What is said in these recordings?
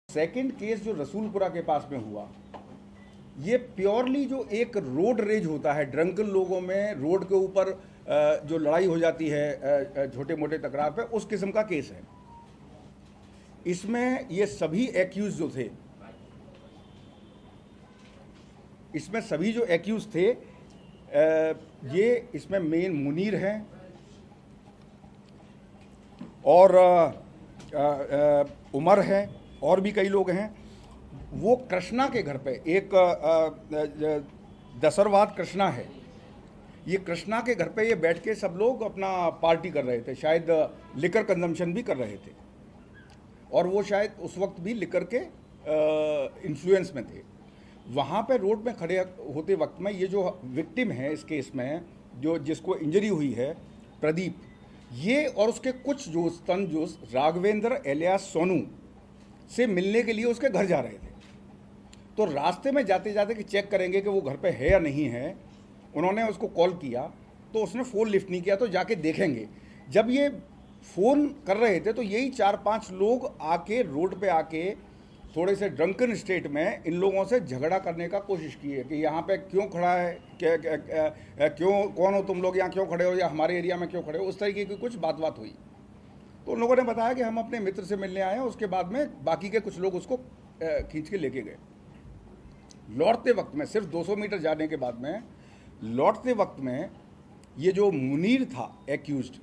Second case जो रसूलपुरा के पास में हुआ, ये प्योरली जो एक रोड रेज होता है, ड्रंकन लोगों में रोड के ऊपर जो लड़ाई हो जाती है छोटे मोटे तकरार पे, उस किस्म का केस है। इसमें ये सभी एक्यूज जो थे, इसमें सभी जो एक्यूज थे, ये इसमें मेन मुनीर हैं और उमर है और भी कई लोग हैं। वो कृष्णा के घर पे एक दसरवाद कृष्णा है, ये कृष्णा के घर पे ये बैठ के सब लोग अपना पार्टी कर रहे थे, शायद लिकर कंजम्पशन भी कर रहे थे और वो शायद उस वक्त भी लिकर के इन्फ्लुएंस में थे। वहाँ पे रोड में खड़े होते वक्त में ये जो विक्टिम है इस केस में, जो जिसको इंजरी हुई है, प्रदीप, ये और उसके कुछ दोस्त तनजोस राघवेंद्र एलियास सोनू से मिलने के लिए उसके घर जा रहे थे। तो रास्ते में जाते जाते कि चेक करेंगे कि वो घर पे है या नहीं है, उन्होंने उसको कॉल किया तो उसने फ़ोन लिफ्ट नहीं किया, तो जाके देखेंगे। जब ये फ़ोन कर रहे थे तो यही 4-5 लोग आके रोड पे आके थोड़े से ड्रंकन स्टेट में इन लोगों से झगड़ा करने का कोशिश की है कि यहाँ पे क्यों खड़ा है, क्यों, कौन हो तुम लोग, यहाँ क्यों खड़े हो, या हमारे एरिया में क्यों खड़े हो, उस तरीके की कुछ बात हुई। तो उन लोगों ने बताया कि हम अपने मित्र से मिलने आए हैं। उसके बाद में बाकी के कुछ लोग उसको खींच के लेके गए। लौटते वक्त में, सिर्फ 200 मीटर जाने के बाद में, लौटते वक्त में ये जो मुनीर था एक्यूज्ड,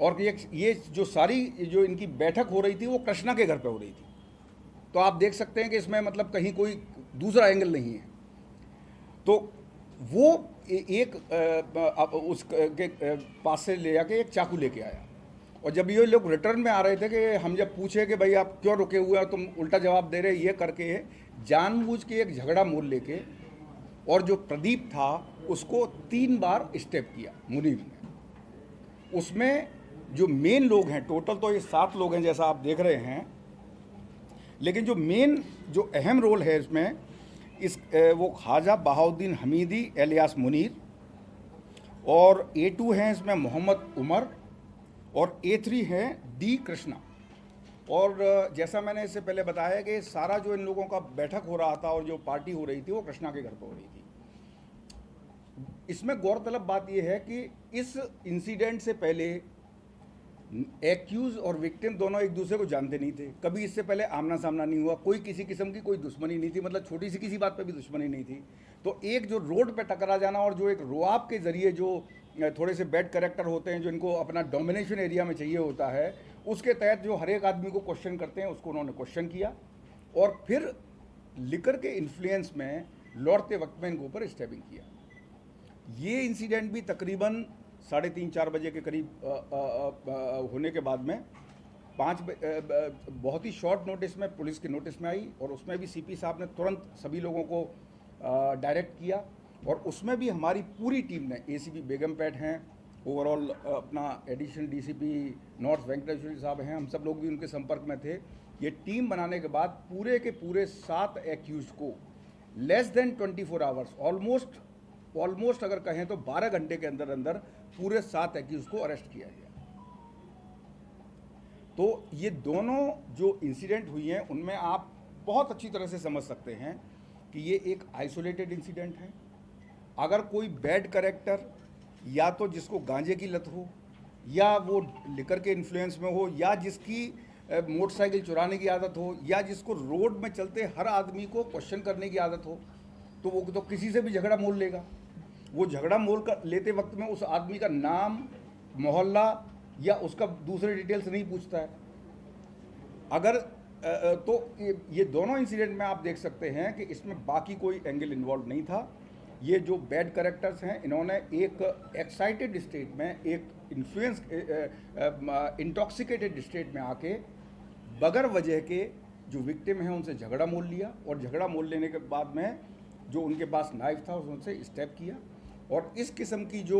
और ये जो सारी जो इनकी बैठक हो रही थी वो कृष्णा के घर पे हो रही थी। तो आप देख सकते हैं कि इसमें मतलब कहीं कोई दूसरा एंगल नहीं है। तो वो एक उसके पास से ले जाके एक चाकू लेके आया, और जब ये लोग रिटर्न में आ रहे थे कि हम जब पूछे कि भाई आप क्यों रुके हुए हो, तुम उल्टा जवाब दे रहे, ये करके जानबूझ के एक झगड़ा मोल लेके, और जो प्रदीप था उसको 3 बार स्टेप किया मुनीर ने। उसमें जो मेन लोग हैं, टोटल तो ये 7 लोग हैं जैसा आप देख रहे हैं, लेकिन जो मेन जो अहम रोल है इसमें वो ख्वाजा बहाउद्दीन हमीदी एलियास मुनीर, और A2 हैं इसमें मोहम्मद उमर, और A3 है डी कृष्णा। और जैसा मैंने इससे पहले बताया कि सारा जो इन लोगों का बैठक हो रहा था और जो पार्टी हो रही थी वो कृष्णा के घर पर हो रही थी। इसमें गौरतलब बात यह है कि इस इंसिडेंट से पहले एक्यूज और विक्टिम दोनों एक दूसरे को जानते नहीं थे, कभी इससे पहले आमना सामना नहीं हुआ, कोई किसी किस्म की कोई दुश्मनी नहीं थी, मतलब छोटी सी किसी बात पे भी दुश्मनी नहीं थी। तो एक जो रोड पे टकरा जाना और जो एक रुआब के ज़रिए जो थोड़े से बैड कैरेक्टर होते हैं, जो इनको अपना डोमिनेशन एरिया में चाहिए होता है, उसके तहत जो हर एक आदमी को क्वेश्चन करते हैं, उसको उन्होंने क्वेश्चन किया और फिर लिकर के इन्फ्लुएंस में लौटते वक्त में इनके ऊपर स्टैबिंग किया। ये इंसिडेंट भी तकरीबन 3:30-4 बजे के करीब होने के बाद में 5 बहुत ही शॉर्ट नोटिस में पुलिस के नोटिस में आई, और उसमें भी सीपी साहब ने तुरंत सभी लोगों को डायरेक्ट किया, और उसमें भी हमारी पूरी टीम ने, एसीपी बेगमपेट हैं, ओवरऑल अपना एडिशनल डीसीपी नॉर्थ वेंकटेश्वर साहब हैं, हम सब लोग भी उनके संपर्क में थे। ये टीम बनाने के बाद पूरे के पूरे 7 एक्यूज को लेस देन 24 आवर्स, ऑलमोस्ट अगर कहें तो 12 घंटे के अंदर अंदर पूरे 7 एक्यूज को अरेस्ट किया गया। तो ये दोनों जो इंसिडेंट हुई हैं उनमें आप बहुत अच्छी तरह से समझ सकते हैं कि ये एक आइसोलेटेड इंसिडेंट है। अगर कोई बैड कैरेक्टर, या तो जिसको गांजे की लत हो, या वो लिकर के इन्फ्लुएंस में हो, या जिसकी मोटरसाइकिल चुराने की आदत हो, या जिसको रोड में चलते हर आदमी को क्वेश्चन करने की आदत हो, तो वो तो किसी से भी झगड़ा मोल लेगा। वो झगड़ा मोल कर लेते वक्त में उस आदमी का नाम, मोहल्ला या उसका दूसरे डिटेल्स नहीं पूछता है। अगर तो ये दोनों इंसिडेंट में आप देख सकते हैं कि इसमें बाकी कोई एंगल इन्वॉल्व नहीं था। ये जो बैड कैरेक्टर्स हैं, इन्होंने एक एक्साइटेड स्टेट में, एक इन्फ्लुएंस इंटॉक्सिकेटेड स्टेट में आके बगैर वजह के जो विक्टिम हैं उनसे झगड़ा मोल लिया, और झगड़ा मोल लेने के बाद में जो उनके पास नाइफ था उनसे स्टेप किया। और इस किस्म की जो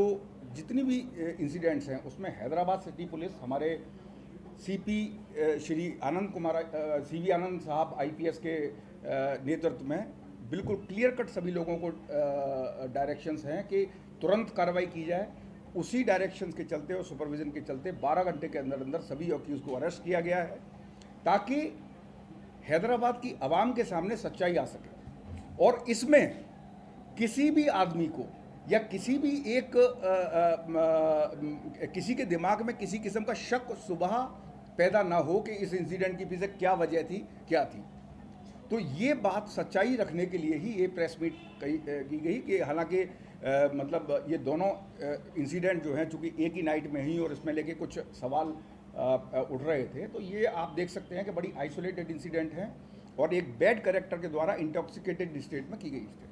जितनी भी इंसिडेंट्स हैं उसमें हैदराबाद सिटी पुलिस, हमारे सीपी श्री आनंद कुमार सीवी आनंद साहब आईपीएस के नेतृत्व में बिल्कुल क्लियर कट सभी लोगों को डायरेक्शंस हैं कि तुरंत कार्रवाई की जाए। उसी डायरेक्शंस के चलते और सुपरविजन के चलते 12 घंटे के अंदर अंदर सभी एक्यूज को अरेस्ट किया गया है, ताकि हैदराबाद की आवाम के सामने सच्चाई आ सके। और इसमें किसी भी आदमी को या किसी भी किसी के दिमाग में किसी किस्म का शक सुबह पैदा ना हो कि इस इंसिडेंट की पीछे क्या वजह थी, क्या थी। तो ये बात सच्चाई रखने के लिए ही ये प्रेस मीट की गई कि हालांकि मतलब ये दोनों इंसिडेंट जो हैं चूँकि एक ही नाइट में ही और इसमें लेके कुछ सवाल उठ रहे थे, तो ये आप देख सकते हैं कि बड़ी आइसोलेटेड इंसिडेंट हैं और एक बैड कैरेक्टर के द्वारा इंटॉक्सिकेटेड स्टेट में की गई स्टेट।